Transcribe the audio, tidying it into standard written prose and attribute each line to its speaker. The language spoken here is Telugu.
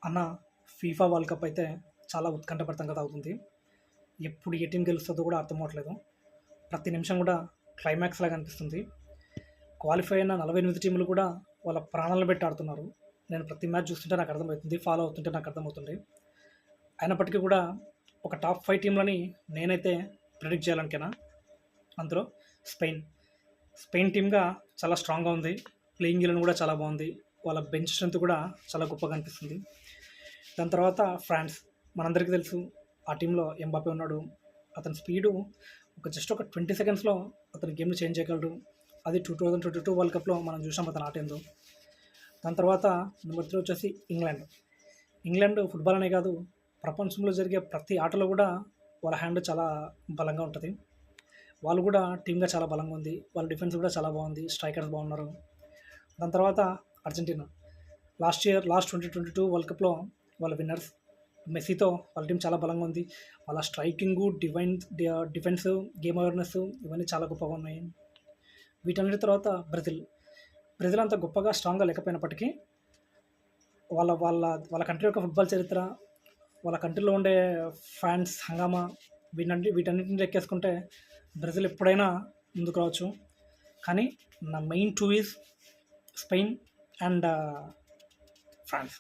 Speaker 1: అన్న ఫీఫా వరల్డ్ కప్ అయితే చాలా ఉత్కంఠభరితంగా అవుతుంది. ఎప్పుడు ఏ టీం గెలుస్తుందో కూడా అర్థం అవ్వట్లేదు. ప్రతి నిమిషం కూడా క్లైమాక్స్ లాగా అనిపిస్తుంది. క్వాలిఫై అయిన 48 టీములు కూడా వాళ్ళ ప్రాణాలను పెట్టి ఆడుతున్నారు. నేను ప్రతి మ్యాచ్ చూస్తుంటే నాకు అర్థమవుతుంది. ఫాలో అవుతుంటే నాకు అర్థమవుతుంది. అయినప్పటికీ కూడా ఒక టాప్ 5 టీంలని నేనైతే ప్రిడిక్ట్ చేయాలనుకున్నా. అందులో స్పెయిన్. స్పెయిన్ టీమ్‌గా చాలా స్ట్రాంగ్‌గా ఉంది. ప్లేయింగ్ ఎలెవన్ కూడా చాలా బాగుంది. వాళ్ళ బెంచ్ స్ట్రెంత్ కూడా చాలా గొప్పగా అనిపిస్తుంది. దాని తర్వాత ఫ్రాన్స్. మనందరికీ తెలుసు ఆ టీంలో ఎంబాపే ఉన్నాడు. అతని స్పీడు ఒక 20 సెకండ్స్‌లో అతని గేమ్‌ని చేంజ్ చేయగలడు. అది 2022 వరల్డ్ కప్‌లో మనం చూసాం అతని ఆట ఏందో. దాని తర్వాత నెంబర్ 3 వచ్చేసి ఇంగ్లాండ్. ఇంగ్లాండ్ ఫుట్బాల్ అనే కాదు, ప్రపంచంలో జరిగే ప్రతి ఆటలో కూడా వాళ్ళ హ్యాండ్ చాలా బలంగా ఉంటుంది. వాళ్ళు కూడా టీమ్‌గా చాలా బలంగా ఉంది. వాళ్ళ డిఫెన్స్ కూడా చాలా బాగుంది. స్ట్రైకర్స్ బాగున్నారు. దాని తర్వాత అర్జెంటీనా. లాస్ట్ 2022 వరల్డ్ కప్‌లో వాళ్ళ విన్నర్స్. మెస్సీతో వాళ్ళ టీం చాలా బలంగా ఉంది. వాళ్ళ స్ట్రైకింగు, డిఫెన్స్, గేమ్ అవేర్‌నెస్ ఇవన్నీ చాలా గొప్పగా ఉన్నాయి. వీటన్నిటి తర్వాత బ్రెజిల్. బ్రెజిల్ అంత గొప్పగా స్ట్రాంగ్‌గా లేకపోయినప్పటికీ వాళ్ళ వాళ్ళ వాళ్ళ కంట్రీ యొక్క ఫుట్బాల్ చరిత్ర, వాళ్ళ కంట్రీలో ఉండే ఫ్యాన్స్ హంగామా వీటన్నిటిని లెక్కేసుకుంటే బ్రెజిల్ ఎప్పుడైనా ముందుకు రావచ్చు. కానీ నా main 2 is Spain and France.